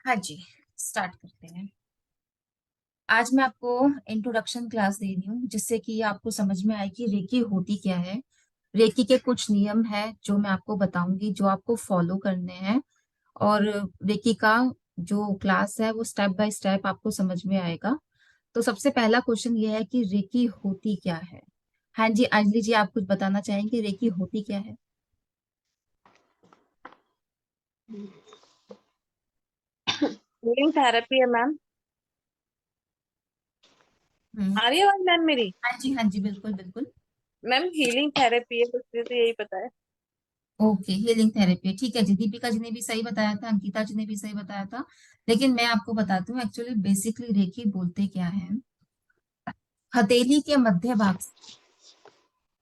हाँ जी, स्टार्ट करते हैं। आज मैं आपको इंट्रोडक्शन क्लास दे रही हूँ जिससे कि आपको समझ में आए कि रेकी होती क्या है। रेकी के कुछ नियम हैं जो मैं आपको बताऊंगी, जो आपको फॉलो करने हैं। और रेकी का जो क्लास है वो स्टेप बाय स्टेप आपको समझ में आएगा। तो सबसे पहला क्वेश्चन ये है कि रेकी होती क्या है। हाँ जी, अंजलि जी, आप कुछ बताना चाहेंगे रेकी होती क्या है? हीलिंग थेरेपी है मैम। हम्म। आ रही है आवाज मैम मेरी? हाँ जी, हाँ जी, बिल्कुल बिल्कुल। मैम हीलिंग थेरेपी है, बस मुझे तो यही पता है। ओके, हीलिंग थेरेपी, ठीक है जी। दीपिका जी ने भी सही बताया था, अंकिता जी ने भी सही बताया था। लेकिन मैं आपको बताती हूँ एक्चुअली बेसिकली रेकी बोलते क्या है। हथेली के मध्य भाग से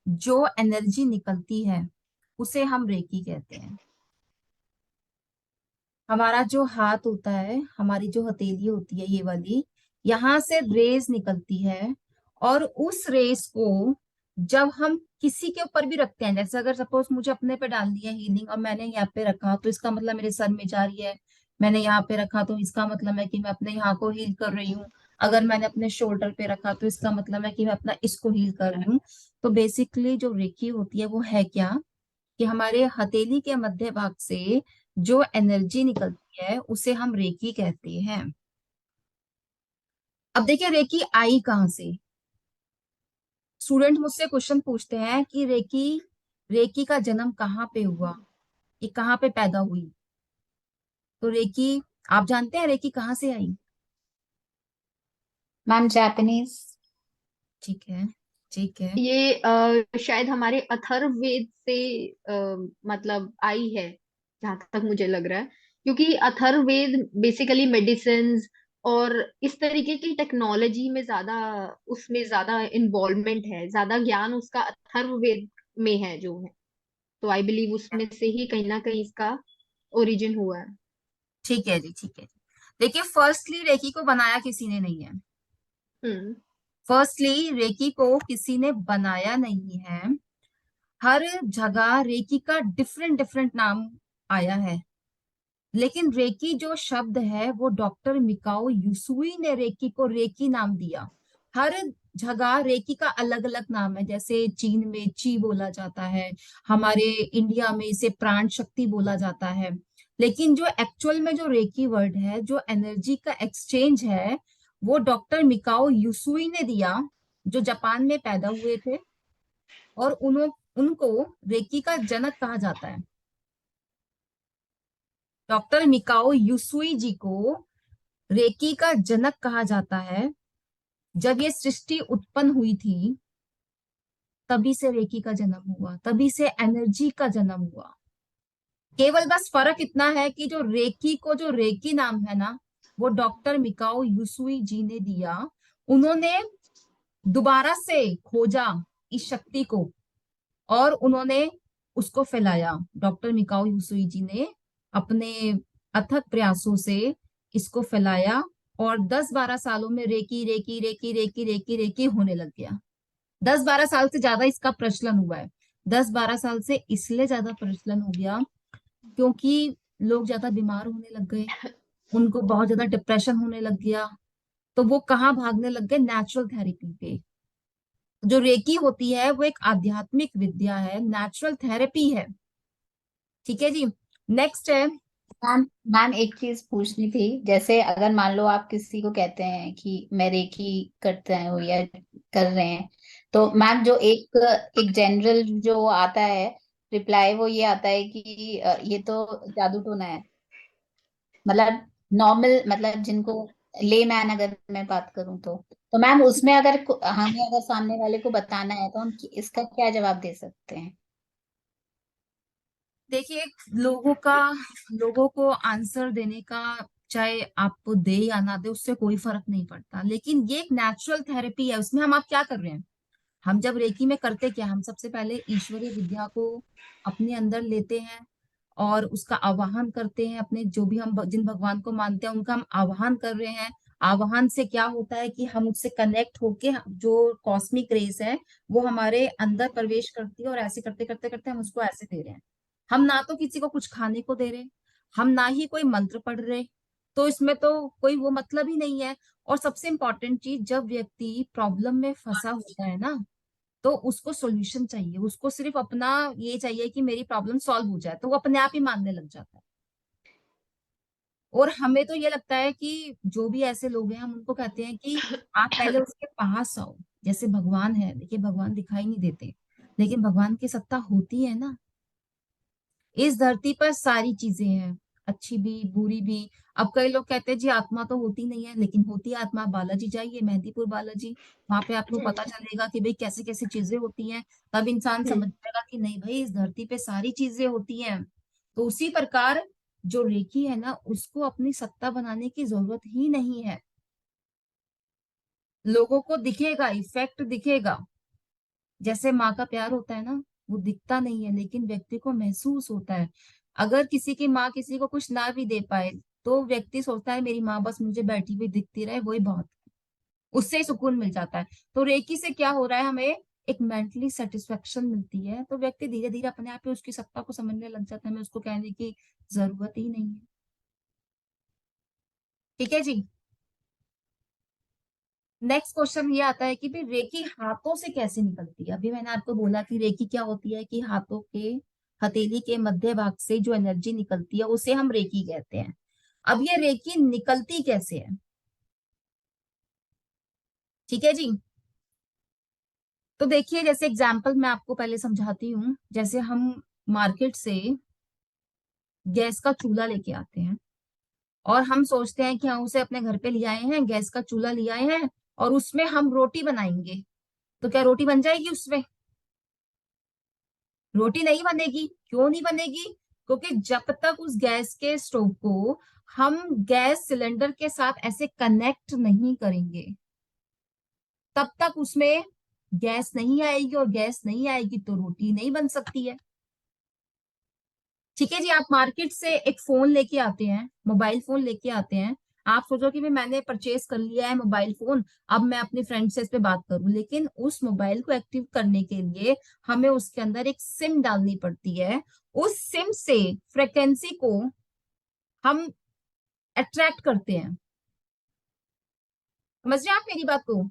जो एनर्जी निकलती है उसे हम रेकी कहते हैं। हमारा जो हाथ होता है, हमारी जो हथेली होती है ये वाली, यहाँ से रेज निकलती है। और उस रेस को जब हम किसी के ऊपर भी रखते हैं, जैसे अगर सपोज मुझे अपने पे डालनी है हीलिंग और मैंने यहाँ पे रखा तो इसका मतलब मेरे सर में जा रही है। मैंने यहाँ पे रखा तो इसका मतलब है कि मैं अपने यहाँ को हील कर रही हूँ। अगर मैंने अपने शोल्डर पे रखा तो इसका मतलब है कि मैं अपना इसको हील कर रही हूँ। तो बेसिकली जो रेकी होती है वो है क्या, कि हमारे हथेली के मध्य भाग से जो एनर्जी निकलती है उसे हम रेकी कहते हैं। अब देखिए रेकी आई कहाँ से। स्टूडेंट मुझसे क्वेश्चन पूछते हैं कि रेकी रेकी का जन्म कहाँ पे हुआ, ये कहाँ पे पैदा हुई। तो रेकी, आप जानते हैं रेकी कहाँ से आई? Ma'am Japanese. ठीक है, ठीक है। ये शायद हमारे अथर्ववेद से मतलब आई है, जहां तक मुझे लग रहा है। क्योंकि अथर्ववेद बेसिकली मेडिसिन और इस तरीके की टेक्नोलॉजी में ज्यादा, उसमें ज्यादा इन्वॉल्वमेंट है, ज्यादा ज्ञान उसका अथर्ववेद में है जो है। तो आई बिलीव उसमें से ही कहीं ना कहीं इसका ओरिजिन हुआ है। ठीक है जी, ठीक है जी। देखिए फर्स्टली रेकी को बनाया किसी ने नहीं है। हम्म। फर्स्टली रेकी को किसी ने बनाया नहीं है। हर जगह रेकी का डिफरेंट डिफरेंट नाम आया है। लेकिन रेकी जो शब्द है वो डॉक्टर मिकाओ यूसुई ने रेकी को रेकी नाम दिया। हर जगह रेकी का अलग अलग नाम है, जैसे चीन में ची बोला जाता है, हमारे इंडिया में इसे प्राण शक्ति बोला जाता है। लेकिन जो एक्चुअल में जो रेकी वर्ड है, जो एनर्जी का एक्सचेंज है, वो डॉक्टर मिकाओ यूसुई ने दिया, जो जापान में पैदा हुए थे। और उनको रेकी का जनक कहा जाता है। डॉक्टर मिकाओ यूसुई जी को रेकी का जनक कहा जाता है। जब ये सृष्टि उत्पन्न हुई थी तभी से रेकी का जन्म हुआ, तभी से एनर्जी का जन्म हुआ। केवल बस फर्क इतना है कि जो रेकी को जो रेकी नाम है ना, वो डॉक्टर मिकाओ यूसुई जी ने दिया। उन्होंने दोबारा से खोजा इस शक्ति को और उन्होंने उसको फैलाया। डॉक्टर मिकाओ यूसुई जी ने अपने अथक प्रयासों से इसको फैलाया। और 10-12 सालों में रेकी रेकी रेकी रेकी रेकी रेकी होने लग गया। 10-12 साल से ज्यादा इसका प्रचलन हुआ है। 10-12 साल से इसलिए ज्यादा प्रचलन हो गया क्योंकि लोग ज्यादा बीमार होने लग गए, उनको बहुत ज्यादा डिप्रेशन होने लग गया। तो वो कहाँ भागने लग गए, नेचुरल थेरेपी पे। जो रेकी होती है वो एक आध्यात्मिक विद्या है, नेचुरल थेरेपी है। ठीक है जी। नेक्स्ट है। मैम मैम एक चीज पूछनी थी। जैसे अगर मान लो आप किसी को कहते हैं कि मैं रेकी करते हैं या कर रहे हैं, तो मैम जो एक एक जनरल जो आता है रिप्लाई, वो ये आता है कि ये तो जादू टोना है। मतलब नॉर्मल, मतलब जिनको ले मैन अगर मैं बात करूं तो मैम उसमें अगर हमें अगर सामने वाले को बताना है तो हम इसका क्या जवाब दे सकते हैं? देखिए, लोगों को आंसर देने का, चाहे आपको दे या ना दे उससे कोई फर्क नहीं पड़ता। लेकिन ये एक नेचुरल थेरेपी है, उसमें हम आप क्या कर रहे हैं। हम जब रेकी में करते क्या, हम सबसे पहले ईश्वरीय विद्या को अपने अंदर लेते हैं और उसका आवाहन करते हैं। अपने जो भी हम जिन भगवान को मानते हैं उनका हम आवाहन कर रहे हैं। आवाहन से क्या होता है कि हम उससे कनेक्ट होके जो कॉस्मिक रेस है वो हमारे अंदर प्रवेश करती है, और ऐसे करते करते करते हम उसको ऐसे दे रहे हैं। हम ना तो किसी को कुछ खाने को दे रहे, हम ना ही कोई मंत्र पढ़ रहे, तो इसमें तो कोई वो मतलब ही नहीं है। और सबसे इम्पोर्टेंट चीज, जब व्यक्ति प्रॉब्लम में फंसा होता है ना, तो उसको सॉल्यूशन चाहिए, उसको सिर्फ अपना ये चाहिए कि मेरी प्रॉब्लम सॉल्व हो जाए, तो वो अपने आप ही मानने लग जाता है। और हमें तो ये लगता है कि जो भी ऐसे लोग हैं, हम उनको कहते हैं कि आप पहले उसके पास आओ। जैसे भगवान है, देखिए भगवान दिखाई नहीं देते, लेकिन भगवान की सत्ता होती है ना। इस धरती पर सारी चीजें हैं, अच्छी भी बुरी भी। अब कई लोग कहते हैं जी आत्मा तो होती नहीं है, लेकिन होती है आत्मा। बालाजी जाइए, मेहंदीपुर बालाजी, वहां पे आपको पता चलेगा कि भाई कैसे कैसे चीजें होती हैं। तब इंसान समझ जाएगा कि नहीं भाई, इस धरती पे सारी चीजें होती हैं। तो उसी प्रकार जो रेकी है ना, उसको अपनी सत्ता बनाने की जरूरत ही नहीं है। लोगों को दिखेगा, इफेक्ट दिखेगा। जैसे माँ का प्यार होता है ना, वो दिखता नहीं है लेकिन व्यक्ति को महसूस होता है। अगर किसी की माँ किसी को कुछ ना भी दे पाए, तो व्यक्ति सोचता है मेरी माँ बस मुझे बैठी हुई दिखती रहे, वही बहुत है। उससे ही सुकून मिल जाता है। तो रेकी से क्या हो रहा है, हमें एक मेंटली सेटिस्फेक्शन मिलती है, तो व्यक्ति धीरे धीरे अपने आप ही उसकी सत्ता को समझने लग जाता है। हमें उसको कहने की जरूरत ही नहीं है। ठीक है जी। नेक्स्ट क्वेश्चन ये आता है कि भाई रेकी हाथों से कैसे निकलती है। अभी मैंने आपको बोला कि रेकी क्या होती है, कि हाथों के हथेली के मध्य भाग से जो एनर्जी निकलती है उसे हम रेकी कहते हैं। अब ये रेकी निकलती कैसे है, ठीक है जी। तो देखिए, जैसे एग्जांपल मैं आपको पहले समझाती हूँ। जैसे हम मार्केट से गैस का चूल्हा लेके आते हैं, और हम सोचते हैं कि हम उसे अपने घर पे ले आए हैं, गैस का चूल्हा ले आए हैं, और उसमें हम रोटी बनाएंगे। तो क्या रोटी बन जाएगी उसमें? रोटी नहीं बनेगी। क्यों नहीं बनेगी? क्योंकि जब तक उस गैस के स्टोव को हम गैस सिलेंडर के साथ ऐसे कनेक्ट नहीं करेंगे, तब तक उसमें गैस नहीं आएगी, और गैस नहीं आएगी तो रोटी नहीं बन सकती है। ठीक है जी। आप मार्केट से एक फोन लेके आते हैं, मोबाइल फोन लेके आते हैं। आप सोचो कि भाई मैंने परचेज कर लिया है मोबाइल फोन, अब मैं अपने फ्रेंड से इस पे बात करूं। लेकिन उस मोबाइल को एक्टिव करने के लिए हमें उसके अंदर एक सिम डालनी पड़ती है। उस सिम से फ्रिक्वेंसी को हम अट्रैक्ट करते हैं। समझ रहे हैं आप मेरी बात को?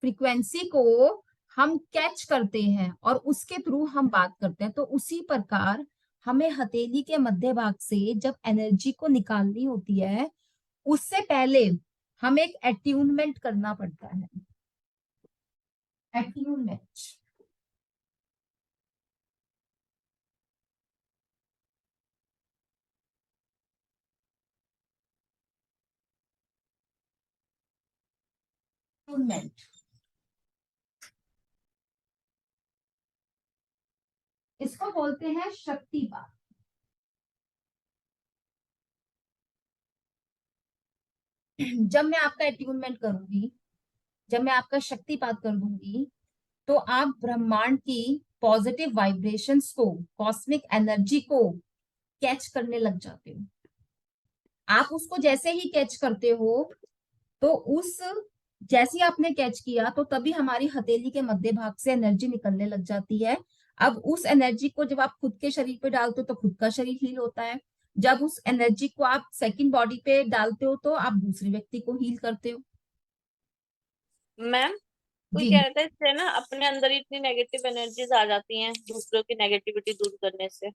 फ्रीक्वेंसी को हम कैच करते हैं और उसके थ्रू हम बात करते हैं। तो उसी प्रकार हमें हथेली के मध्य भाग से जब एनर्जी को निकालनी होती है, उससे पहले हमें एक एट्यूनमेंट करना पड़ता है। एट्यूनमेंट। एट्यूनमेंट, इसको बोलते हैं शक्तिपात। जब मैं आपका एट्यूनमेंट करूंगी, जब मैं आपका शक्तिपात कर दूंगी, तो आप ब्रह्मांड की पॉजिटिव वाइब्रेशंस को, कॉस्मिक एनर्जी को कैच करने लग जाते हो। आप उसको जैसे ही कैच करते हो, तो उस जैसे ही आपने कैच किया, तो तभी हमारी हथेली के मध्य भाग से एनर्जी निकलने लग जाती है। अब उस एनर्जी को जब आप खुद के शरीर पे डालते हो, तो खुद का शरीर हील होता है। जब उस एनर्जी को आप सेकंड बॉडी पे डालते हो, तो आप दूसरे व्यक्ति को हील करते हो। मैम, कोई जी। कह रहा था इससे ना अपने अंदर ही इतनी नेगेटिव एनर्जीज आ जाती हैं दूसरों की नेगेटिविटी दूर करने से।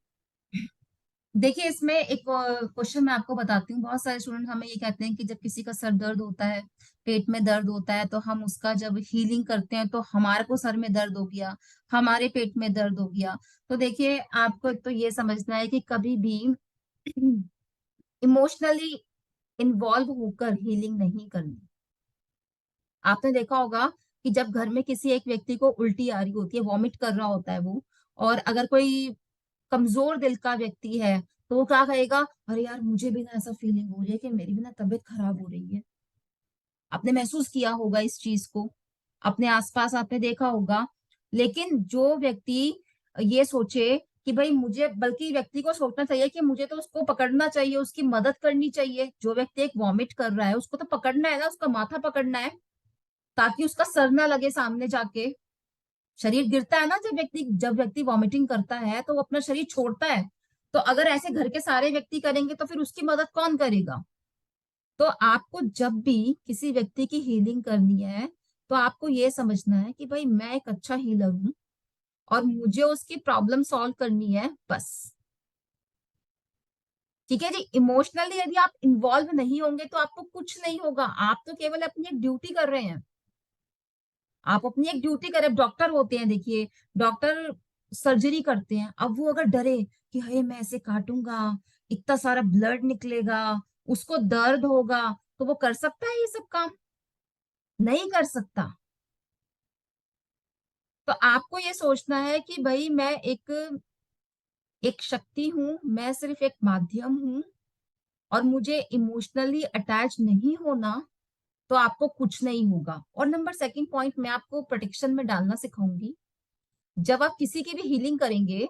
देखिए, इसमें एक क्वेश्चन मैं आपको बताती हूँ। बहुत सारे स्टूडेंट हमें ये कहते हैं कि जब किसी का सर दर्द होता है, पेट में दर्द होता है, तो हम उसका जब हीलिंग करते हैं तो हमारे को सर में दर्द हो गया, हमारे पेट में दर्द हो गया। तो देखिए, आपको तो ये समझना है कि कभी भी इमोशनली इन्वॉल्व होकर हीलिंग नहीं करनी। आपने देखा होगा कि जब घर में किसी एक व्यक्ति को उल्टी आ रही होती है, वॉमिट कर रहा होता है वो, और अगर कोई कमजोर दिल का व्यक्ति है, तो वो क्या कहेगा, अरे यार मुझे भी ना ऐसा फीलिंग हो रही है कि मेरी भी ना तबीयत खराब हो रही है। आपने महसूस किया होगा इस चीज को, अपने आसपास आपने देखा होगा। लेकिन जो व्यक्ति ये सोचे कि भाई मुझे, बल्कि व्यक्ति को सोचना चाहिए कि मुझे तो उसको पकड़ना चाहिए, उसकी मदद करनी चाहिए। जो व्यक्ति एक वॉमिट कर रहा है, उसको तो पकड़ना है ना, उसका माथा पकड़ना है, ताकि उसका सर ना लगे सामने जाके। शरीर गिरता है ना जब व्यक्ति वॉमिटिंग करता है, तो वो अपना शरीर छोड़ता है। तो अगर ऐसे घर के सारे व्यक्ति करेंगे तो फिर उसकी मदद कौन करेगा? तो आपको जब भी किसी व्यक्ति की हीलिंग करनी है तो आपको ये समझना है कि भाई मैं एक अच्छा हीलर हूं और मुझे उसकी प्रॉब्लम सॉल्व करनी है बस। ठीक है जी। इमोशनली यदि आप इन्वॉल्व नहीं होंगे तो आपको कुछ नहीं होगा। आप तो केवल अपनी एक ड्यूटी कर रहे हैं। आप अपनी एक ड्यूटी करें। डॉक्टर होते हैं, देखिए डॉक्टर सर्जरी करते हैं, अब वो अगर डरे कि हे मैं ऐसे काटूंगा, इतना सारा ब्लड निकलेगा, उसको दर्द होगा, तो वो कर सकता है ये सब काम? नहीं कर सकता। तो आपको ये सोचना है कि भाई मैं एक एक शक्ति हूं, मैं सिर्फ एक माध्यम हूं और मुझे इमोशनली अटैच नहीं होना, तो आपको कुछ नहीं होगा। और नंबर सेकंड पॉइंट मैं आपको प्रोटेक्शन में डालना सिखाऊंगी। जब आप किसी की भी हीलिंग करेंगे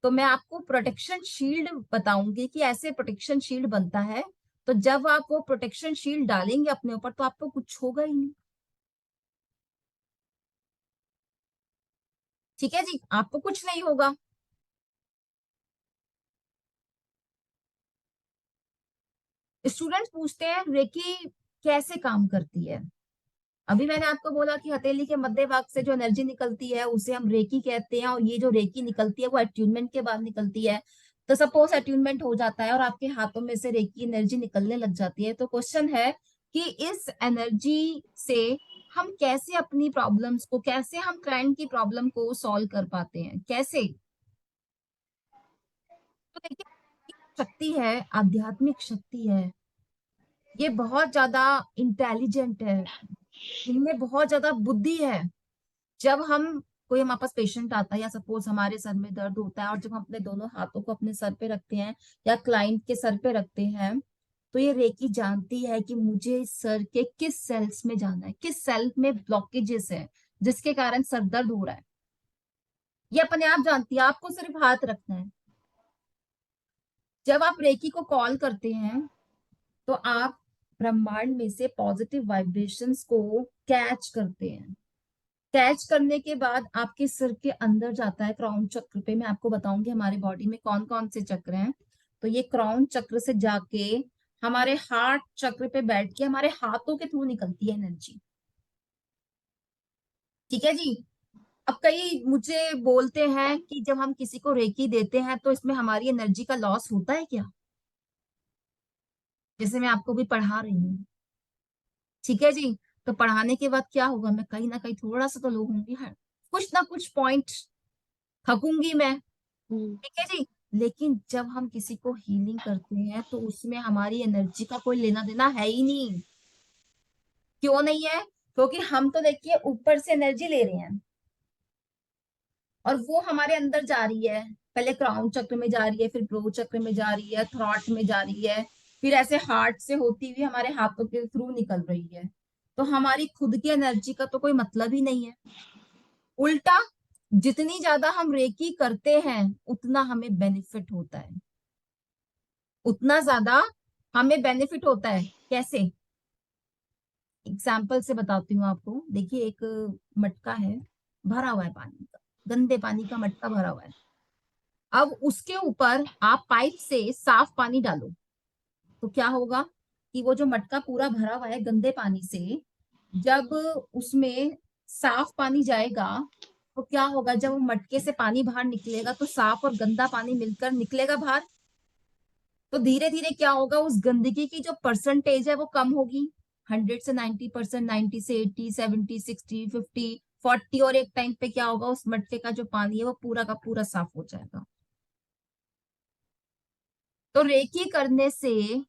तो मैं आपको प्रोटेक्शन शील्ड बताऊंगी कि ऐसे प्रोटेक्शन शील्ड बनता है। तो जब आप वो प्रोटेक्शन शील्ड डालेंगे अपने ऊपर तो आपको कुछ होगा ही नहीं। ठीक है जी, आपको कुछ नहीं होगा। स्टूडेंट्स पूछते हैं रेकी कैसे काम करती है। अभी मैंने आपको बोला कि हथेली के मध्य भाग से जो एनर्जी निकलती है उसे हम रेकी कहते हैं, और ये जो रेकी निकलती है वो अट्यूनमेंट के बाद निकलती है। तो सपोज अट्यूनमेंट हो जाता है और आपके हाथों में से रेकी एनर्जी निकलने लग जाती है, तो क्वेश्चन है कि इस एनर्जी से हम कैसे अपनी प्रॉब्लम्स को, कैसे हम क्लाइंट की प्रॉब्लम को सॉल्व कर पाते हैं, कैसे? तो देखिए, शक्ति है, आध्यात्मिक शक्ति है, ये बहुत ज्यादा इंटेलिजेंट है, इनमें बहुत ज्यादा बुद्धि है। जब हम कोई हमारे पास पेशेंट आता है या सपोज हमारे सर में दर्द होता है और जब हम अपने दोनों हाथों को अपने सर पे रखते हैं या क्लाइंट के सर पे रखते हैं, तो ये रेकी जानती है कि मुझे सर के किस सेल्स में जाना है, किस सेल में ब्लॉकेजेस है जिसके कारण सर दर्द हो रहा है। ये अपने आप जानती है, आपको सिर्फ हाथ रखना है। जब आप रेकी को कॉल करते हैं तो आप ब्रह्मांड में से पॉजिटिव वाइब्रेशंस को कैच करते हैं। कैच करने के बाद आपके सिर के अंदर जाता है क्राउन चक्र पे। मैं आपको बताऊंगी हमारे बॉडी में कौन कौन से चक्र हैं। तो ये क्राउन चक्र से जाके हमारे हार्ट चक्र पे बैठ के हमारे हाथों के थ्रू निकलती है एनर्जी। ठीक है जी। अब कई मुझे बोलते हैं कि जब हम किसी को रेकी देते हैं तो इसमें हमारी एनर्जी का लॉस होता है क्या? जैसे मैं आपको भी पढ़ा रही हूँ, ठीक है जी, तो पढ़ाने के बाद क्या होगा, मैं कहीं ना कहीं थोड़ा सा तो लो होंगी, है कुछ ना कुछ पॉइंट थकूंगी मैं। हम्म। ठीक है जी। लेकिन जब हम किसी को हीलिंग करते हैं तो उसमें हमारी एनर्जी का कोई लेना देना है ही नहीं। क्यों नहीं है? क्योंकि हम तो देखिए ऊपर से एनर्जी ले रहे हैं और वो हमारे अंदर जा रही है। पहले क्राउन चक्र में जा रही है, फिर ब्रो चक्र में जा रही है, थ्रॉट में जा रही है, फिर ऐसे हार्ट से होती हुई हमारे हाथों के थ्रू निकल रही है। तो हमारी खुद की एनर्जी का तो कोई मतलब ही नहीं है। उल्टा, जितनी ज्यादा हम रेकी करते हैं उतना हमें बेनिफिट होता है, उतना ज्यादा हमें बेनिफिट होता है। कैसे? एग्जाम्पल से बताती हूँ आपको। देखिए एक मटका है, भरा हुआ है पानी का, गंदे पानी का मटका भरा हुआ है। अब उसके ऊपर आप पाइप से साफ पानी डालो तो क्या होगा कि वो जो मटका पूरा भरा हुआ है गंदे पानी से, जब उसमें साफ पानी जाएगा तो क्या होगा, जब वो मटके से पानी बाहर निकलेगा तो साफ और गंदा पानी मिलकर निकलेगा बाहर। तो धीरे धीरे क्या होगा, उस गंदगी की जो परसेंटेज है वो कम होगी। 100 से 90%, 90 से 80, 70, 60, 50, 40, और एक टाइम पे क्या होगा, उस मटके का जो पानी है वो पूरा का पूरा साफ हो जाएगा। तो रेकी करने से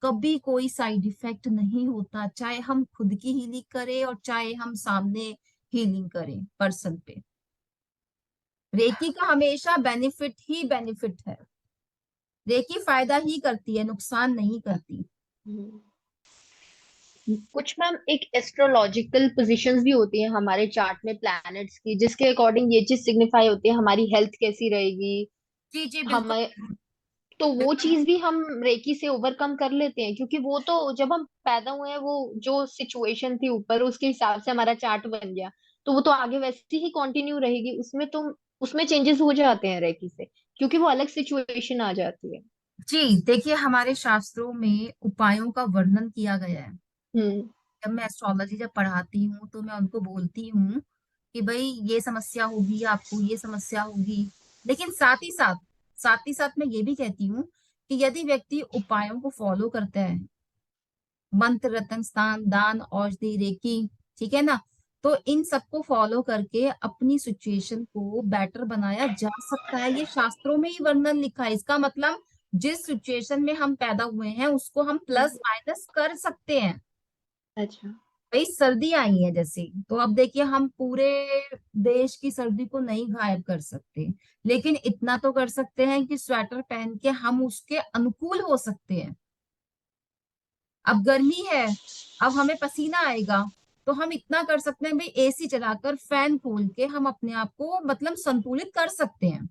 कभी कोई साइड इफेक्ट नहीं होता, चाहे हम खुद की हीलिंग करें और चाहे हम सामने हीलिंग करें पर्सन पे। रेकी का हमेशा बेनिफिट ही बेनिफिट है। रेकी फायदा ही करती है, नुकसान नहीं करती। हम्म। कुछ मैम एक एस्ट्रोलॉजिकल पोजीशंस भी होती हैं हमारे चार्ट में प्लैनेट्स की, जिसके अकॉर्डिंग ये चीज सिग्निफाई होती है हमारी हेल्थ कैसी रहेगी। जी जी हमें बिल्कुल। तो वो बिल्कुल चीज भी हम रेकी से ओवरकम कर लेते हैं, क्योंकि वो तो जब हम पैदा हुए हैं वो जो सिचुएशन थी ऊपर उसके हिसाब से हमारा चार्ट बन गया, तो वो तो आगे वैसे ही कंटिन्यू रहेगी, उसमें तो उसमें चेंजेस हो जाते हैं रेकी से, क्योंकि वो अलग सिचुएशन आ जाती है। जी देखिए, हमारे शास्त्रों में उपायों का वर्णन किया गया है। हम्म। जब मैं एस्ट्रोलॉजी जब पढ़ाती हूँ तो मैं उनको बोलती हूँ कि भाई ये समस्या होगी, आपको ये समस्या होगी, लेकिन साथ ही साथ मैं ये भी कहती हूँ कि यदि व्यक्ति उपायों को फॉलो करता है, मंत्र, रतन, स्नान, दान, औषधि, रेकी, ठीक है ना, तो इन सबको फॉलो करके अपनी सिचुएशन को बेटर बनाया जा सकता है। ये शास्त्रों में ही वर्णन लिखा है। इसका मतलब जिस सिचुएशन में हम पैदा हुए हैं उसको हम प्लस माइनस कर सकते हैं। अच्छा। भाई सर्दी आई है जैसे, तो अब देखिए हम पूरे देश की सर्दी को नहीं गायब कर सकते, लेकिन इतना तो कर सकते हैं कि स्वेटर पहन के हम उसके अनुकूल हो सकते हैं। अब गर्मी है, अब हमें पसीना आएगा, तो हम इतना कर सकते हैं भाई एसी चलाकर, फैन खोल के हम अपने आप को मतलब संतुलित कर सकते हैं।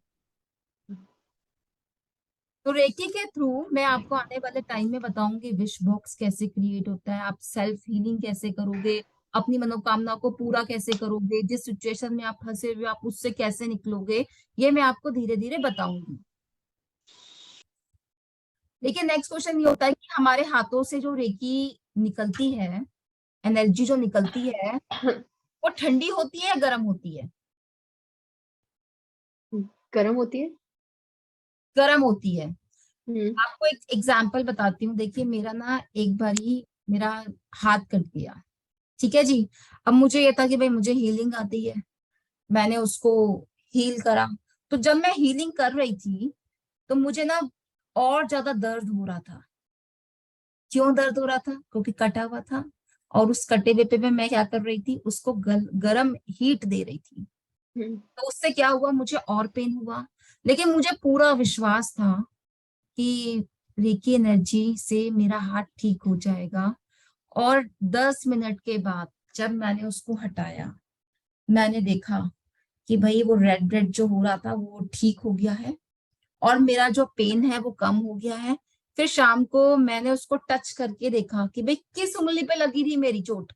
तो रेकी के थ्रू मैं आपको आने वाले टाइम में बताऊंगी विश बॉक्स कैसे क्रिएट होता है, आप सेल्फ हीलिंग कैसे करोगे, अपनी मनोकामना को पूरा कैसे करोगे, जिस सिचुएशन में आप फंसे हुए आप उससे कैसे निकलोगे, ये मैं आपको धीरे धीरे बताऊंगी। लेकिन नेक्स्ट क्वेश्चन ये होता है कि हमारे हाथों से जो रेकी निकलती है, एनर्जी जो निकलती है, वो ठंडी होती है या गर्म होती है? गर्म होती है। गर्म होती है। हम्म। आपको एक एग्जांपल बताती हूँ। देखिए मेरा ना एक बार ही मेरा हाथ कट गया, ठीक है जी। अब मुझे ये था कि भाई मुझे हीलिंग आती है, मैंने उसको हील करा। तो जब मैं हीलिंग कर रही थी तो मुझे ना और ज्यादा दर्द हो रहा था। क्यों दर्द हो रहा था? क्योंकि कटा हुआ था, और उस कटे हुए पे मैं क्या कर रही थी, उसको गरम हीट दे रही थी। हम्म। तो उससे क्या हुआ, मुझे और पेन हुआ। लेकिन मुझे पूरा विश्वास था कि रेकी एनर्जी से मेरा हाथ ठीक हो जाएगा। और 10 मिनट के बाद जब मैंने उसको हटाया, मैंने देखा कि भाई वो रेड रेड जो हो रहा था वो ठीक हो गया है, और मेरा जो पेन है वो कम हो गया है। फिर शाम को मैंने उसको टच करके देखा कि भाई किस उंगली पे लगी थी मेरी चोट।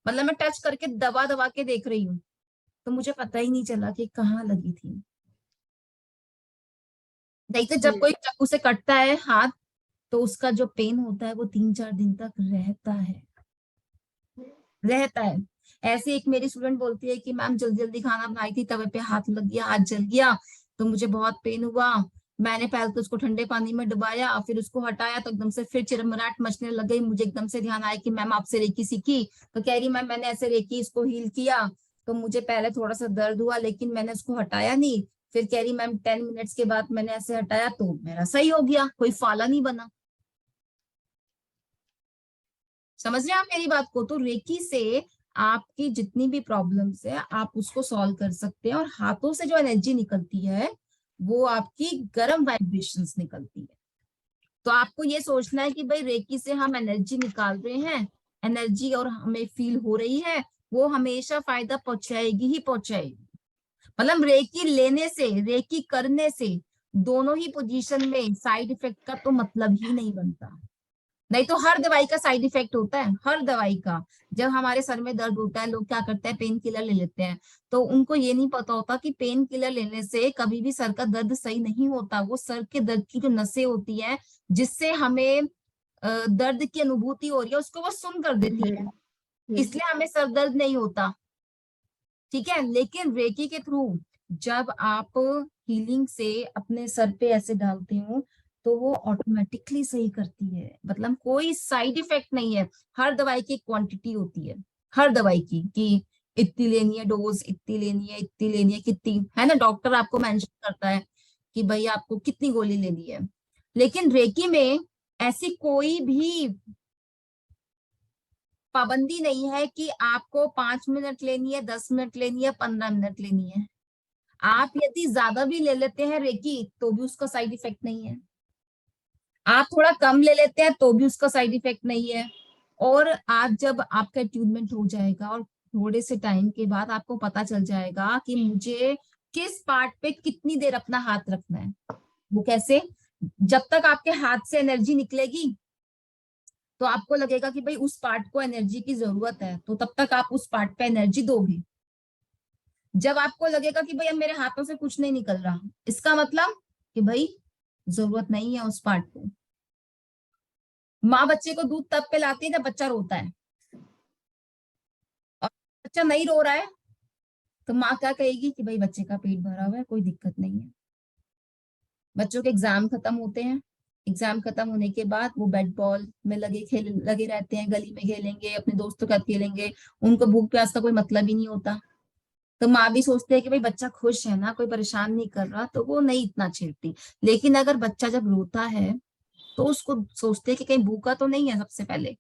मतलब मैं टच करके दबा दबा के देख रही हूँ, तो मुझे पता ही नहीं चला कि कहाँ लगी थी। नहीं तो जब कोई चाकू से कटता है हाथ, तो उसका जो पेन होता है वो 3-4 दिन तक रहता है। ऐसे एक मेरी स्टूडेंट बोलती है कि मैम जल्दी जल्दी खाना बनाई थी, तवे पे हाथ लग गया, हाथ जल गया, तो मुझे बहुत पेन हुआ। मैंने पहले तो उसको ठंडे पानी में डुबाया, फिर उसको हटाया तो एकदम से फिर चिरमराट मचने लग गई। मुझे एकदम से ध्यान आया कि मैम आपसे रेकी सीखी। तो कह रही मैम मैंने ऐसे रेकी इसको हील किया, तो मुझे पहले थोड़ा सा दर्द हुआ लेकिन मैंने उसको हटाया नहीं। फिर कह रही मैम 10 मिनट्स के बाद मैंने ऐसे हटाया तो मेरा सही हो गया, कोई फाला नहीं बना। समझ रहे हैं आप मेरी बात को? तो रेकी से आपकी जितनी भी प्रॉब्लम्स है आप उसको सॉल्व कर सकते हैं। और हाथों से जो एनर्जी निकलती है वो आपकी गर्म वाइब्रेशंस निकलती है। तो आपको ये सोचना है कि भाई रेकी से हम एनर्जी निकाल रहे हैं, एनर्जी और हमें फील हो रही है, वो हमेशा फायदा पहुंचाएगी ही पहुंचाएगी। मतलब रेकी लेने से, रेकी करने से दोनों ही पोजीशन में साइड इफेक्ट का तो मतलब ही नहीं बनता। नहीं तो हर दवाई का साइड इफेक्ट होता है, हर दवाई का। जब हमारे सर में दर्द होता है लोग क्या करते हैं, पेन किलर ले लेते हैं। तो उनको ये नहीं पता होता कि पेन किलर लेने से कभी भी सर का दर्द सही नहीं होता। वो सर के दर्द की जो नसें होती है जिससे हमें दर्द की अनुभूति हो रही है उसको वो सुन कर देती है, इसलिए हमें सर दर्द नहीं होता। ठीक है। लेकिन रेकी के थ्रू जब आप हीलिंग से अपने सर पे ऐसे डालते हो तो वो ऑटोमेटिकली सही करती है। मतलब कोई साइड इफेक्ट नहीं है। हर दवाई की क्वांटिटी होती है, हर दवाई की, कि इतनी लेनी है डोज, इतनी लेनी है, इतनी लेनी है, कितनी है ना, डॉक्टर आपको मेंशन करता है कि भाई आपको कितनी गोली लेनी है। लेकिन रेकी में ऐसी कोई भी पाबंदी नहीं है कि आपको 5 मिनट लेनी है, 10 मिनट लेनी है, 15 मिनट लेनी है। आप यदि ज्यादा भी ले लेते हैं रेकी तो भी उसका साइड इफेक्ट नहीं है, आप थोड़ा कम ले लेते हैं तो भी उसका साइड इफेक्ट नहीं है। और आप जब आपका ट्यूनमेंट हो जाएगा और थोड़े से टाइम के बाद आपको पता चल जाएगा कि मुझे किस पार्ट पे कितनी देर अपना हाथ रखना है। वो कैसे? जब तक आपके हाथ से एनर्जी निकलेगी तो आपको लगेगा कि भाई उस पार्ट को एनर्जी की जरूरत है, तो तब तक आप उस पार्ट पे एनर्जी दोगे। जब आपको लगेगा कि भाई अब मेरे हाथों से कुछ नहीं निकल रहा, इसका मतलब कि भाई जरूरत नहीं है उस पार्ट को। माँ बच्चे को दूध तब पिलाती है जब बच्चा रोता है, और बच्चा नहीं रो रहा है तो माँ क्या कहेगी कि भाई बच्चे का पेट भरा हुआ है, कोई दिक्कत नहीं है। बच्चों के एग्जाम खत्म होते हैं, एग्जाम खत्म होने के बाद वो बैट बॉल में लगे रहते हैं, गली में खेलेंगे, अपने दोस्तों के साथ खेलेंगे, उनको भूख प्यास का कोई मतलब ही नहीं होता। तो माँ भी सोचती है कि भाई बच्चा खुश है ना, कोई परेशान नहीं कर रहा, तो वो नहीं इतना छेड़ती। लेकिन अगर बच्चा जब रोता है तो उसको सोचते हैं कि कहीं भूखा तो नहीं है सबसे पहले।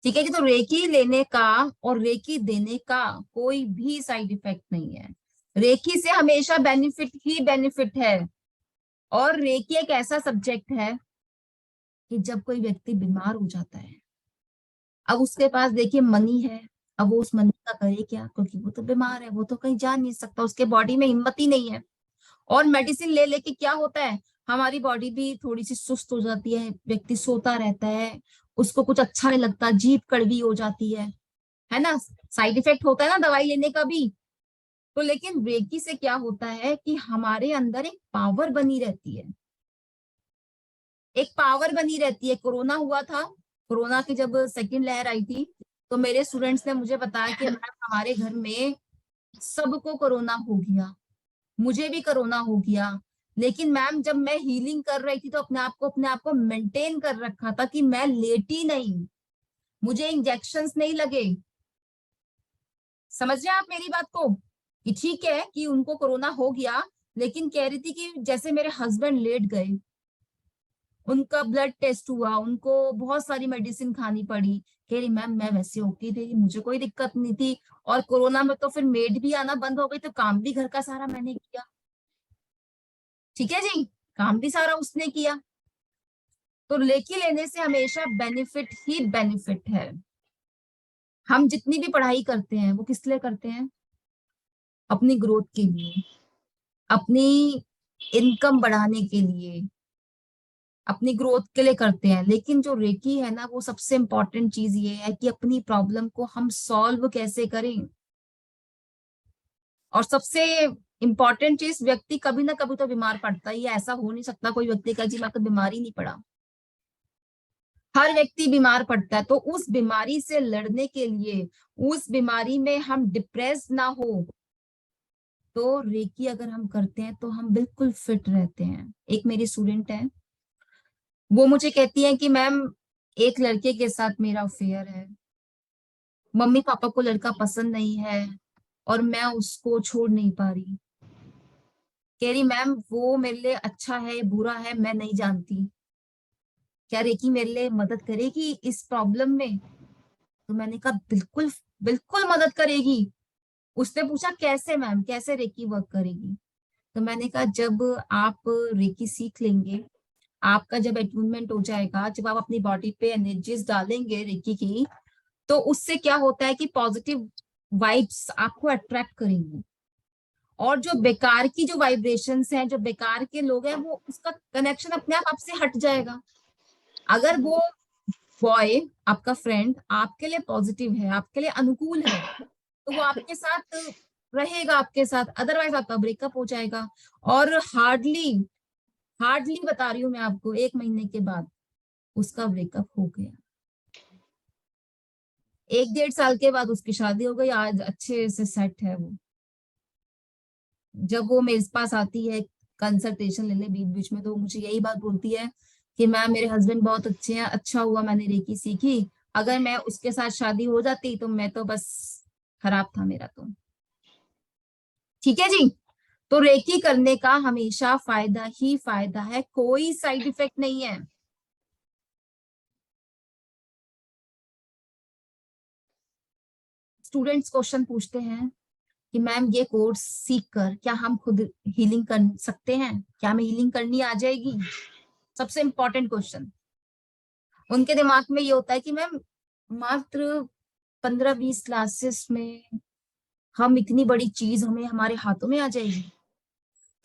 ठीक है कि तो रेकी लेने का और रेकी देने का कोई भी साइड इफेक्ट नहीं है। रेकी से हमेशा बेनिफिट ही बेनिफिट है। और रेकी एक ऐसा सब्जेक्ट है कि जब कोई व्यक्ति बीमार हो जाता है, अब उसके पास देखिए मनी है, अब वो उस मनी का करे क्या, क्योंकि वो तो बीमार है, वो तो कहीं जा नहीं सकता, उसके बॉडी में हिम्मत ही नहीं है। और मेडिसिन ले लेके क्या होता है, हमारी बॉडी भी थोड़ी सी सुस्त हो जाती है, व्यक्ति सोता रहता है, उसको कुछ अच्छा नहीं लगता, जीभ कड़वी हो जाती है ना। साइड इफेक्ट होता है ना दवाई लेने का भी। तो लेकिन रेकी से क्या होता है कि हमारे अंदर एक पावर बनी रहती है, एक पावर बनी रहती है। कोरोना हुआ था, कोरोना की जब सेकंड लहर आई थी, तो मेरे स्टूडेंट्स ने मुझे बताया कि मैम हमारे घर में सबको कोरोना हो गया, मुझे भी कोरोना हो गया, लेकिन मैम जब मैं हीलिंग कर रही थी तो अपने आप को मेंटेन कर रखा था कि मैं लेटी नहीं, मुझे इंजेक्शंस नहीं लगे। समझ रहे हैं आप मेरी बात को, कि ठीक है कि उनको कोरोना हो गया, लेकिन कह रही थी कि जैसे मेरे हस्बैंड लेट गए, उनका ब्लड टेस्ट हुआ, उनको बहुत सारी मेडिसिन खानी पड़ी, कह रही मैम मैं वैसे ओके थी, मुझे कोई दिक्कत नहीं थी। और कोरोना में तो फिर मेड भी आना बंद हो गई, तो काम भी घर का सारा मैंने किया। ठीक है जी, काम भी सारा उसने किया। तो लेके लेने से हमेशा बेनिफिट ही बेनिफिट है। हम जितनी भी पढ़ाई करते हैं वो किस लिए करते हैं, अपनी ग्रोथ के लिए, अपनी इनकम बढ़ाने के लिए, अपनी ग्रोथ के लिए करते हैं। लेकिन जो रेकी है ना, वो सबसे इंपॉर्टेंट चीज ये है कि अपनी प्रॉब्लम को हम सॉल्व कैसे करें। और सबसे इंपॉर्टेंट चीज, व्यक्ति कभी ना कभी तो बीमार पड़ता ही है, ऐसा हो नहीं सकता कोई व्यक्ति का जी मैं तो बीमार ही नहीं पड़ा। हर व्यक्ति बीमार पड़ता है। तो उस बीमारी से लड़ने के लिए, उस बीमारी में हम डिप्रेस ना हो, तो रेकी अगर हम करते हैं तो हम बिल्कुल फिट रहते हैं। एक मेरी स्टूडेंट है, वो मुझे कहती है कि मैम एक लड़के के साथ मेरा अफेयर है, मम्मी पापा को लड़का पसंद नहीं है और मैं उसको छोड़ नहीं पा रही। कह रही मैम वो मेरे लिए अच्छा है बुरा है मैं नहीं जानती, क्या रेकी मेरे लिए मदद करेगी इस प्रॉब्लम में। तो मैंने कहा बिल्कुल, बिल्कुल मदद करेगी। उसने पूछा कैसे मैम, कैसे रेकी वर्क करेगी। तो मैंने कहा जब आप रेकी सीख लेंगे, आपका जब अटूनमेंट हो जाएगा, जब आप अपनी बॉडी पे एनर्जीज डालेंगे रेकी की, तो उससे क्या होता है कि पॉजिटिव वाइब्स आपको अट्रैक्ट करेंगी, और जो बेकार की जो वाइब्रेशंस हैं, जो बेकार के लोग हैं, वो उसका कनेक्शन अपने आप आपसे हट जाएगा। अगर वो बॉय, आपका फ्रेंड आपके लिए पॉजिटिव है, आपके लिए अनुकूल है, तो वो आपके साथ रहेगा, आपके साथ, अदरवाइज आपका ब्रेकअप हो जाएगा। और हार्डली हार्डली बता रही हूँ मैं आपको, 1 महीने के बाद उसका ब्रेकअप हो गया। 1 डेढ़ साल के बाद उसकी शादी हो गई, आज अच्छे से सेट है वो। जब वो मेरे पास आती है कंसल्टेशन लेने बीच बीच में, तो मुझे यही बात बोलती है कि मैम मेरे हस्बैंड बहुत अच्छे हैं, अच्छा हुआ मैंने रेकी सीखी, अगर मैं उसके साथ शादी हो जाती तो मैं तो बस खराब था मेरा तो। ठीक है जी, तो रेकी करने का हमेशा फायदा ही फायदा है, कोई साइड इफेक्ट नहीं है। स्टूडेंट्स क्वेश्चन पूछते हैं कि मैम ये कोर्स सीख कर क्या हम खुद हीलिंग कर सकते हैं, क्या हमें हीलिंग करनी आ जाएगी। सबसे इंपॉर्टेंट क्वेश्चन उनके दिमाग में ये होता है कि मैम मात्र 15-20 क्लासेस में हम इतनी बड़ी चीज हमें हमारे हाथों में आ जाएगी।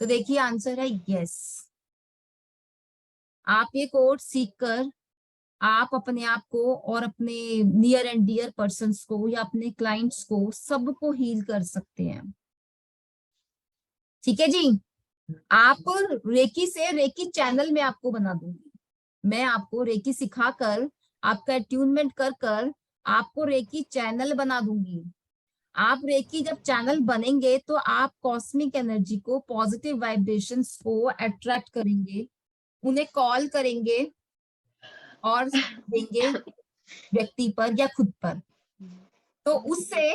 तो देखिए आंसर है यस। आप ये कोर्स सीख कर आप अपने आप को और अपने नियर एंड डियर पर्सन्स को या अपने क्लाइंट्स को सबको हील कर सकते हैं। ठीक है जी, आप रेकी से रेकी चैनल में आपको बना दूंगी। मैं आपको रेकी सिखाकर, आपका ट्यूनमेंट कर कर आपको रेकी चैनल बना दूंगी। आप रेकी जब चैनल बनेंगे तो आप कॉस्मिक एनर्जी को, पॉजिटिव वाइब्रेशंस को अट्रैक्ट करेंगे, उन्हें कॉल करेंगे और देंगे व्यक्ति पर या खुद पर, तो उससे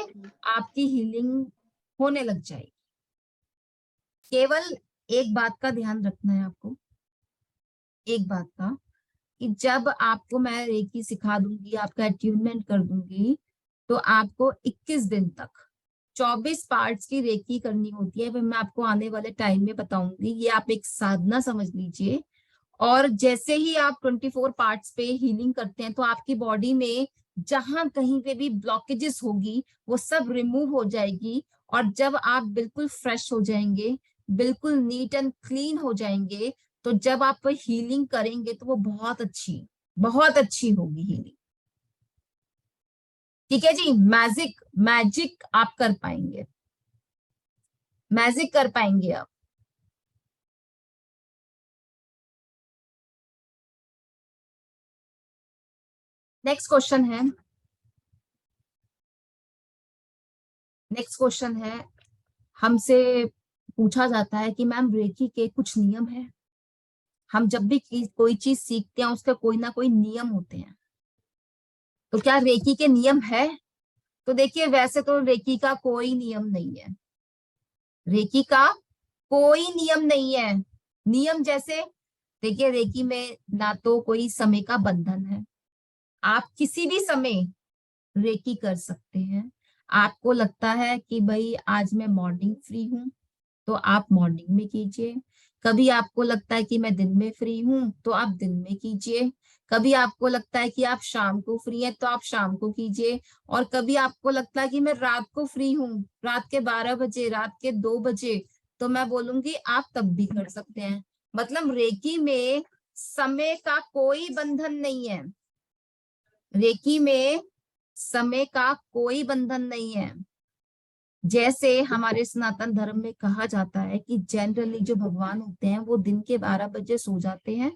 आपकी हीलिंग होने लग जाएगी। केवल एक बात का ध्यान रखना है आपको, एक बात का, कि जब आपको मैं रेकी सिखा दूंगी, आपका अट्यूनमेंट कर दूंगी, तो आपको 21 दिन तक 24 पार्ट्स की रेकी करनी होती है। फिर मैं आपको आने वाले टाइम में बताऊंगी, ये आप एक साधना समझ लीजिए। और जैसे ही आप 24 पार्ट्स पे हीलिंग करते हैं तो आपकी बॉडी में जहां कहीं पे भी ब्लॉकेजेस होगी वो सब रिमूव हो जाएगी। और जब आप बिल्कुल फ्रेश हो जाएंगे, बिल्कुल नीट एंड क्लीन हो जाएंगे, तो जब आप हीलिंग करेंगे तो वो बहुत अच्छी होगी हीलिंग। ठीक है जी, मैजिक मैजिक आप कर पाएंगे, मैजिक कर पाएंगे आप। नेक्स्ट क्वेश्चन है, नेक्स्ट क्वेश्चन है, हमसे पूछा जाता है कि मैम रेकी के कुछ नियम है। हम जब भी कोई चीज सीखते हैं उसका कोई ना कोई नियम होते हैं, तो क्या रेकी के नियम है? तो देखिए, वैसे तो रेकी का कोई नियम नहीं है, रेकी का कोई नियम नहीं है। नियम जैसे, देखिए रेकी में ना तो कोई समय का बंधन है, आप किसी भी समय रेकी कर सकते हैं। आपको लगता है कि भाई आज मैं मॉर्निंग फ्री हूं तो आप मॉर्निंग में कीजिए, कभी आपको लगता है कि मैं दिन में फ्री हूं तो आप दिन में कीजिए, कभी आपको लगता है कि आप शाम को फ्री हैं तो आप शाम को कीजिए, और कभी आपको लगता है कि मैं रात को फ्री हूँ, रात के 12 बजे, रात के 2 बजे, तो मैं बोलूंगी आप तब भी कर सकते हैं। मतलब रेकी में समय का कोई बंधन नहीं है, रेकी में समय का कोई बंधन नहीं है। जैसे हमारे सनातन धर्म में कहा जाता है कि जनरली जो भगवान होते हैं वो दिन के 12 बजे सो जाते हैं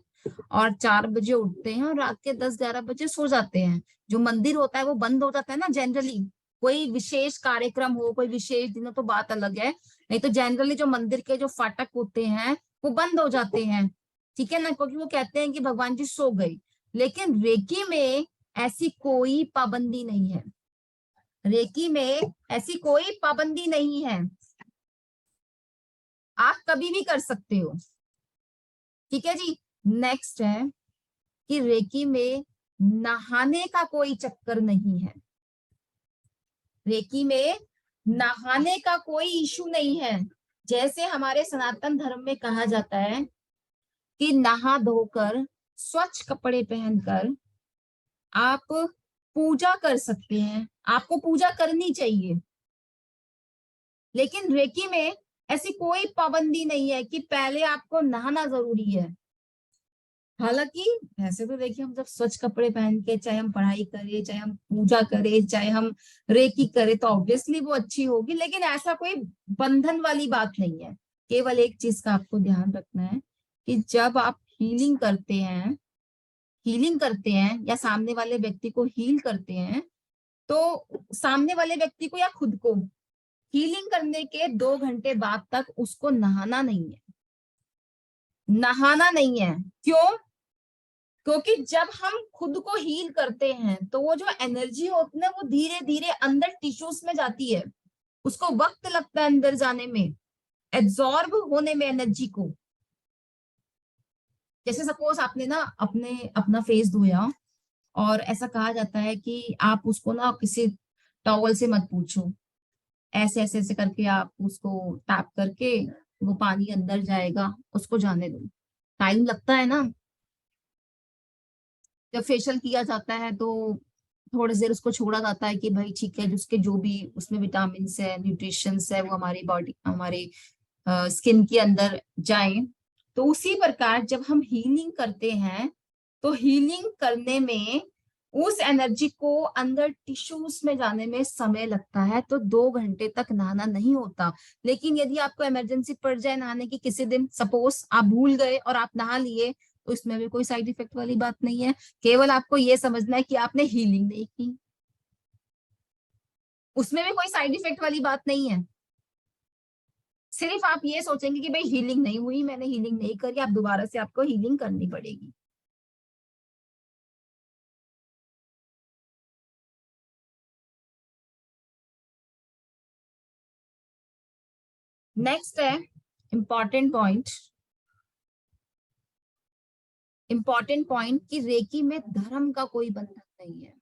और 4 बजे उठते हैं और रात के 10-11 बजे सो जाते हैं। जो मंदिर होता है वो बंद हो जाता है ना जनरली, कोई विशेष कार्यक्रम हो, कोई विशेष दिन हो तो बात अलग है, नहीं तो जनरली जो मंदिर के जो फाटक होते हैं वो बंद हो जाते हैं, ठीक है ना, क्योंकि वो कहते हैं कि भगवान जी सो गए। लेकिन रेकी में ऐसी कोई पाबंदी नहीं है, रेकी में ऐसी कोई पाबंदी नहीं है, आप कभी भी कर सकते हो। ठीक है जी। नेक्स्ट है कि रेकी में नहाने का कोई चक्कर नहीं है, रेकी में नहाने का कोई इशू नहीं है। जैसे हमारे सनातन धर्म में कहा जाता है कि नहा धोकर स्वच्छ कपड़े पहनकर आप पूजा कर सकते हैं, आपको पूजा करनी चाहिए। लेकिन रेकी में ऐसी कोई पाबंदी नहीं है कि पहले आपको नहाना जरूरी है। हालांकि वैसे तो देखिए, हम जब स्वच्छ कपड़े पहन के चाहे हम पढ़ाई करें, चाहे हम पूजा करें, चाहे हम रेकी करें, तो ऑब्वियसली वो अच्छी होगी, लेकिन ऐसा कोई बंधन वाली बात नहीं है। केवल एक चीज का आपको ध्यान रखना है कि जब आप हीलिंग करते हैं, हीलिंग करते हैं या सामने वाले व्यक्ति को हील करते हैं, तो सामने वाले व्यक्ति को या खुद को हीलिंग करने के 2 घंटे बाद तक उसको नहाना नहीं है, नहाना नहीं है। क्यों? क्योंकि जब हम खुद को हील करते हैं तो वो जो एनर्जी होती है वो धीरे धीरे अंदर टिश्यूज में जाती है, उसको वक्त लगता है अंदर जाने में, एब्जॉर्ब होने में एनर्जी को। जैसे सपोज आपने ना अपना फेस धोया और ऐसा कहा जाता है कि आप उसको ना किसी टॉवल से मत पूछो, ऐसे ऐसे ऐसे करके आप उसको टैप करके वो पानी अंदर जाएगा, उसको जाने दो। टाइम लगता है ना। जब फेशियल किया जाता है तो थोड़ी देर उसको छोड़ा जाता है कि भाई ठीक है, जिसके जो भी उसमें विटामिन है, न्यूट्रिशंस है, वो हमारी बॉडी, हमारे स्किन के अंदर जाए। तो उसी प्रकार जब हम हीलिंग करते हैं तो हीलिंग करने में उस एनर्जी को अंदर टिश्यूज में जाने में समय लगता है, तो 2 घंटे तक नहाना नहीं होता। लेकिन यदि आपको इमरजेंसी पड़ जाए नहाने की, किसी दिन सपोज आप भूल गए और आप नहा लिए, तो इसमें भी कोई साइड इफेक्ट वाली बात नहीं है। केवल आपको ये समझना है कि आपने हीलिंग नहीं की, उसमें भी कोई साइड इफेक्ट वाली बात नहीं है। सिर्फ आप ये सोचेंगे कि भाई हीलिंग नहीं हुई, मैंने हीलिंग नहीं करी, आप दोबारा से आपको हीलिंग करनी पड़ेगी। नेक्स्ट है इंपॉर्टेंट पॉइंट, कि रेकी में धर्म का कोई बंधन नहीं है।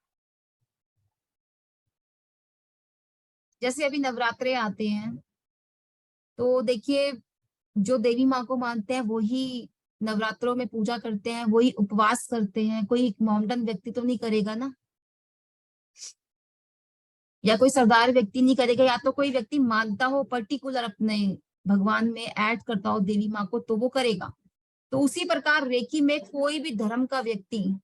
जैसे अभी नवरात्रे आते हैं, तो देखिए जो देवी माँ को मानते हैं वही नवरात्रों में पूजा करते हैं, वही उपवास करते हैं। कोई मॉडर्न व्यक्ति तो नहीं करेगा ना, या कोई सरदार व्यक्ति नहीं करेगा, या तो कोई व्यक्ति मानता हो पर्टिकुलर अपने भगवान में, ऐड करता हो देवी माँ को, तो वो करेगा। तो उसी प्रकार रेकी में कोई भी धर्म का व्यक्ति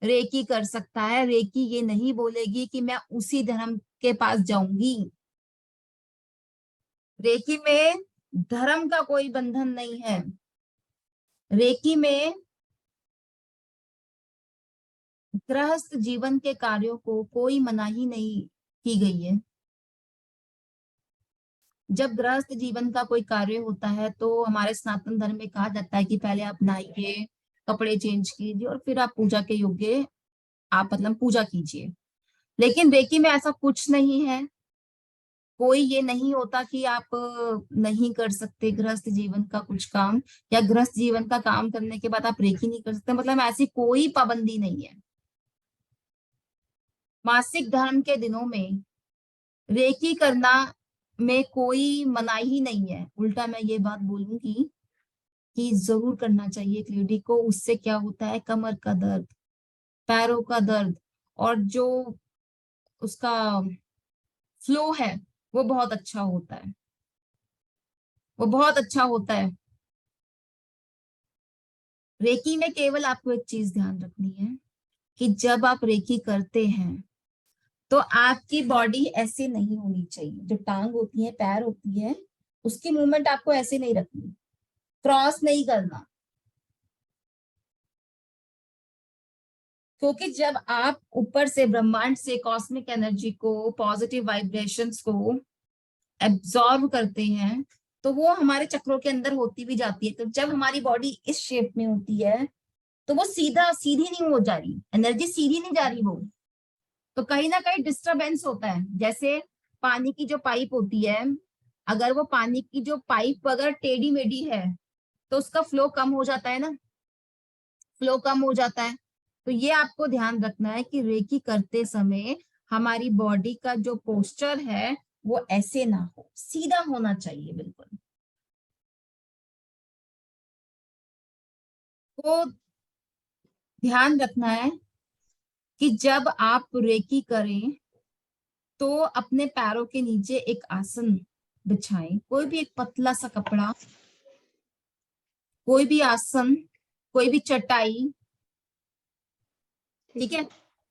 रेकी कर सकता है। रेकी ये नहीं बोलेगी कि मैं उसी धर्म के पास जाऊंगी। रेकी में धर्म का कोई बंधन नहीं है। रेकी में गृहस्थ जीवन के कार्यों को कोई मनाही नहीं की गई है। जब गृहस्थ जीवन का कोई कार्य होता है, तो हमारे सनातन धर्म में कहा जाता है कि पहले आप नहाइए, कपड़े चेंज कीजिए और फिर आप पूजा के योग्य आप मतलब पूजा कीजिए। लेकिन रेकी में ऐसा कुछ नहीं है। कोई ये नहीं होता कि आप नहीं कर सकते गृहस्थ जीवन का कुछ काम, या गृहस्थ जीवन का काम करने के बाद आप रेकी नहीं कर सकते, मतलब ऐसी कोई पाबंदी नहीं है। मासिक धर्म के दिनों में रेकी करना में कोई मनाही नहीं है। उल्टा मैं ये बात बोलूंगी कि जरूर करना चाहिए एक लेडी को। उससे क्या होता है, कमर का दर्द, पैरों का दर्द, और जो उसका फ्लो है वो बहुत अच्छा होता है, वो बहुत अच्छा होता है। रेकी में केवल आपको एक चीज ध्यान रखनी है कि जब आप रेकी करते हैं तो आपकी बॉडी ऐसे नहीं होनी चाहिए। जो टांग होती है, पैर होती है, उसकी मूवमेंट आपको ऐसे नहीं रखनी, क्रॉस नहीं करना। क्योंकि जब आप ऊपर से ब्रह्मांड से कॉस्मिक एनर्जी को, पॉजिटिव वाइब्रेशंस को एब्जॉर्ब करते हैं, तो वो हमारे चक्रों के अंदर होती भी जाती है। तो जब हमारी बॉडी इस शेप में होती है, तो वो सीधी नहीं हो जा रही, एनर्जी सीधी नहीं जा रही वो, तो कहीं ना कहीं डिस्टरबेंस होता है। जैसे पानी की जो पाइप होती है, अगर वो पानी की जो पाइप अगर टेढ़ी मेढ़ी है, तो उसका फ्लो कम हो जाता है ना, फ्लो कम हो जाता है। तो ये आपको ध्यान रखना है कि रेकी करते समय हमारी बॉडी का जो पोस्चर है वो ऐसे ना हो, सीधा होना चाहिए बिल्कुल। तो ध्यान रखना है कि जब आप रेकी करें तो अपने पैरों के नीचे एक आसन बिछाएं, कोई भी एक पतला सा कपड़ा, कोई भी आसन, कोई भी चटाई, ठीक है।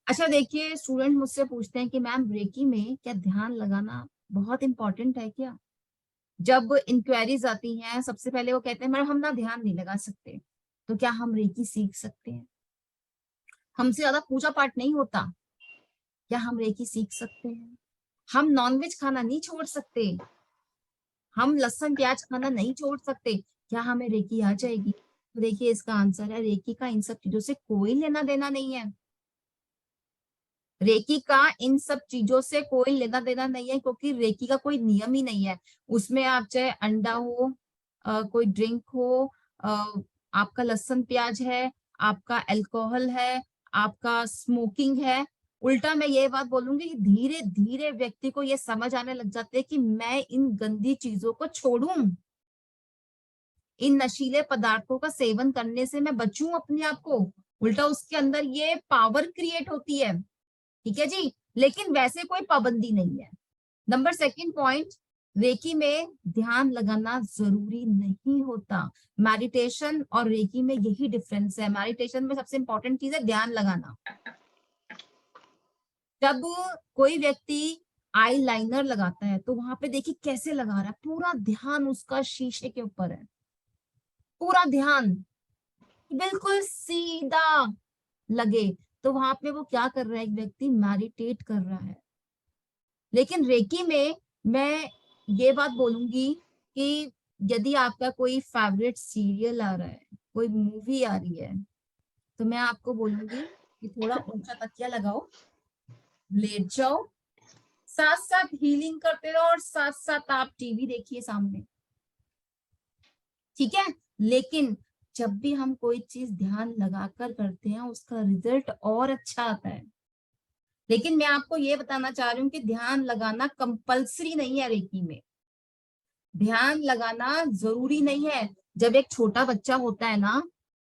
अच्छा देखिए, स्टूडेंट मुझसे पूछते हैं कि मैम रेकी में क्या ध्यान लगाना बहुत इंपॉर्टेंट है क्या? जब इंक्वायरीज आती हैं, सबसे पहले वो कहते हैं मैडम हम ना ध्यान नहीं लगा सकते, तो क्या हम रेकी सीख सकते हैं? हमसे ज्यादा पूजा पाठ नहीं होता, क्या हम रेकी सीख सकते हैं? हम नॉनवेज खाना नहीं छोड़ सकते, हम लहसुन प्याज खाना नहीं छोड़ सकते, क्या हमें रेकी आ जाएगी? तो देखिए इसका आंसर है, रेकी का इन सब चीजों से कोई लेना देना नहीं है। रेकी का इन सब चीजों से कोई लेना देना नहीं है, क्योंकि रेकी का कोई नियम ही नहीं है। उसमें आप चाहे अंडा हो, कोई ड्रिंक हो, आपका लहसुन प्याज है, आपका अल्कोहल है, आपका स्मोकिंग है। उल्टा मैं ये बात बोलूंगी कि धीरे धीरे व्यक्ति को ये समझ आने लग जाते है कि मैं इन गंदी चीजों को छोड़ूं, इन नशीले पदार्थों का सेवन करने से मैं बचूं अपने आप को। उल्टा उसके अंदर ये पावर क्रिएट होती है, ठीक है जी। लेकिन वैसे कोई पाबंदी नहीं है। नंबर सेकंड पॉइंट, रेकी में ध्यान लगाना जरूरी नहीं होता। मेडिटेशन और रेकी में यही डिफरेंस है। मेडिटेशन में सबसे इंपॉर्टेंट चीज है ध्यान लगाना। जब कोई व्यक्ति आई लाइनर लगाता है तो वहां पे देखिए कैसे लगा रहा है, पूरा ध्यान उसका शीशे के ऊपर है, पूरा ध्यान बिल्कुल सीधा लगे। तो वहां पे वो क्या कर रहा है, एक व्यक्ति मेडिटेट कर रहा है। लेकिन रेकी में मैं ये बात बोलूंगी कि यदि आपका कोई फेवरेट सीरियल आ रहा है, कोई मूवी आ रही है, तो मैं आपको बोलूंगी कि थोड़ा ऊंचा तकिया लगाओ, लेट जाओ, साथ साथ हीलिंग करते रहो और साथ साथ आप टीवी देखिए सामने, ठीक है। लेकिन जब भी हम कोई चीज ध्यान लगाकर करते हैं उसका रिजल्ट और अच्छा आता है। लेकिन मैं आपको ये बताना चाह रही हूँ कि ध्यान लगाना कंपल्सरी नहीं है रेकी में। ध्यान लगाना जरूरी नहीं है। जब एक छोटा बच्चा होता है ना,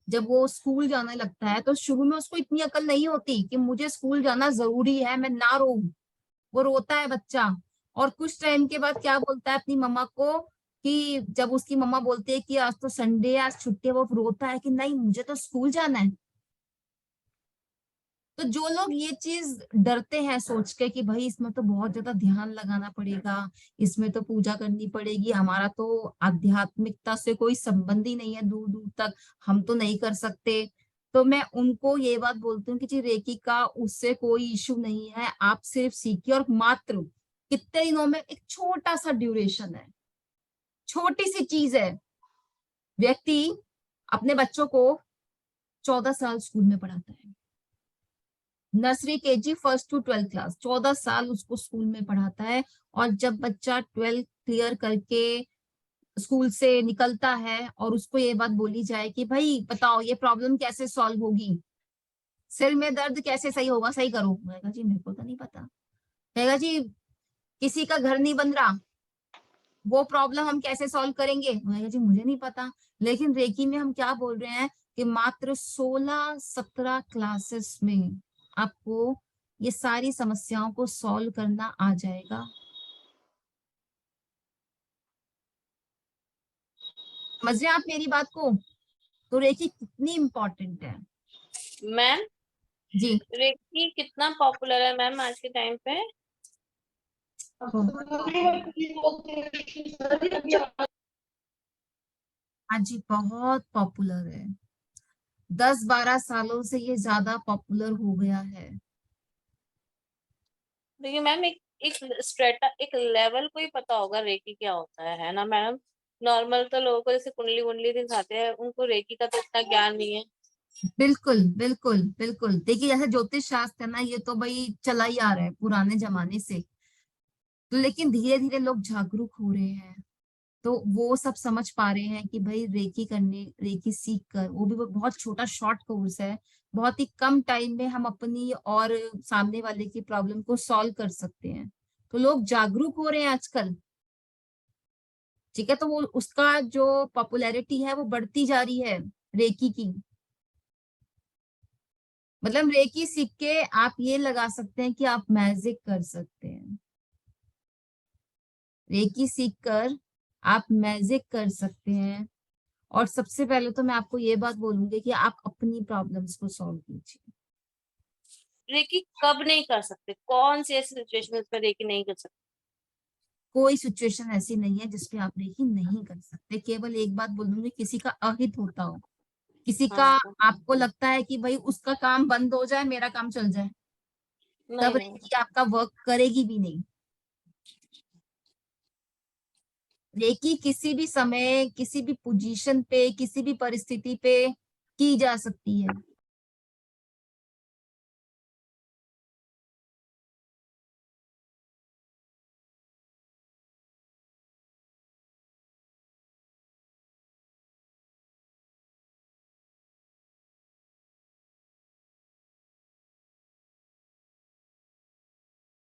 जब वो स्कूल जाने लगता है तो शुरू में उसको इतनी अकल नहीं होती कि मुझे स्कूल जाना जरूरी है, मैं ना रो। वो रोता है बच्चा, और कुछ टाइम के बाद क्या बोलता है अपनी मम्मा को, कि जब उसकी मम्मा बोलती है कि आज तो संडे है, आज छुट्टी है, वो रोता है कि नहीं मुझे तो स्कूल जाना है। तो जो लोग ये चीज डरते हैं सोच के कि भाई इसमें तो बहुत ज्यादा ध्यान लगाना पड़ेगा, इसमें तो पूजा करनी पड़ेगी, हमारा तो आध्यात्मिकता से कोई संबंध ही नहीं है दूर दूर तक, हम तो नहीं कर सकते, तो मैं उनको ये बात बोलती हूँ कि जी रेकी का उससे कोई इशू नहीं है। आप सिर्फ सीखिए, और मात्र कितने दिनों में, एक छोटा सा ड्यूरेशन है, छोटी सी चीज है। व्यक्ति अपने बच्चों को 14 साल स्कूल में पढ़ाता है, nursery KG first to 12th class, 14 साल उसको स्कूल में पढ़ाता है। और जब बच्चा 12th क्लियर करके स्कूल से निकलता है और उसको ये बात बोली जाए कि भाई बताओ ये प्रॉब्लम कैसे सॉल्व होगी, सिर में दर्द कैसे सही होगा, सही करो, कहेगा जी मेरे को तो नहीं पता। कहेगा जी किसी का घर नहीं बन रहा, वो प्रॉब्लम हम कैसे सॉल्व करेंगे, कहेगा जी मुझे नहीं पता। लेकिन रेकी में हम क्या बोल रहे हैं कि मात्र 16-17 क्लासेस में आपको ये सारी समस्याओं को सॉल्व करना आ जाएगा। समझ रहे हैं आप मेरी बात को? तो रेकी कितनी इंपॉर्टेंट है। मैम जी रेकी कितना पॉपुलर है मैम आज के टाइम पे? हाँ जी बहुत पॉपुलर है, 10-12 सालों से ये ज्यादा पॉपुलर हो गया है। देखिए मैम एक स्ट्रेटा एक लेवल को ही पता होगा रेकी क्या होता है ना मैडम? नॉर्मल तो लोगों को जैसे कुंडली वुंडली दिखाते हैं, उनको रेकी का तो इतना ज्ञान नहीं है। बिल्कुल बिल्कुल बिल्कुल, देखिए जैसे ज्योतिष शास्त्र है ना, ये तो भाई चला ही आ रहा है पुराने जमाने से। तो लेकिन धीरे धीरे लोग जागरूक हो रहे हैं, तो वो सब समझ पा रहे हैं कि भाई रेकी करने, रेकी सीख कर, वो बहुत छोटा शॉर्ट कोर्स है, बहुत ही कम टाइम में हम अपनी और सामने वाले की प्रॉब्लम को सॉल्व कर सकते हैं। तो लोग जागरूक हो रहे हैं आजकल, ठीक है। तो वो उसका जो पॉपुलैरिटी है वो बढ़ती जा रही है रेकी की। मतलब रेकी सीख के आप ये लगा सकते हैं कि आप मैजिक कर सकते हैं। रेकी सीख कर आप मैजिक कर सकते हैं। और सबसे पहले तो मैं आपको ये बात बोलूंगी कि आप अपनी प्रॉब्लम्स को सॉल्व कीजिए। रेकी कब नहीं कर सकते? कौन सी ऐसी सिचुएशन पे रेकी नहीं कर सकते? कोई सिचुएशन ऐसी नहीं है जिसपे आप रेकी नहीं कर सकते। केवल एक बात बोलूंगी, किसी का अहित होता हो, किसी का हाँ तो आपको लगता है कि भाई उसका काम बंद हो जाए मेरा काम चल जाए, नहीं तब नहीं। रेकी आपका वर्क करेगी भी नहीं। रेकी किसी भी समय, किसी भी पोजीशन पे, किसी भी परिस्थिति पे की जा सकती है।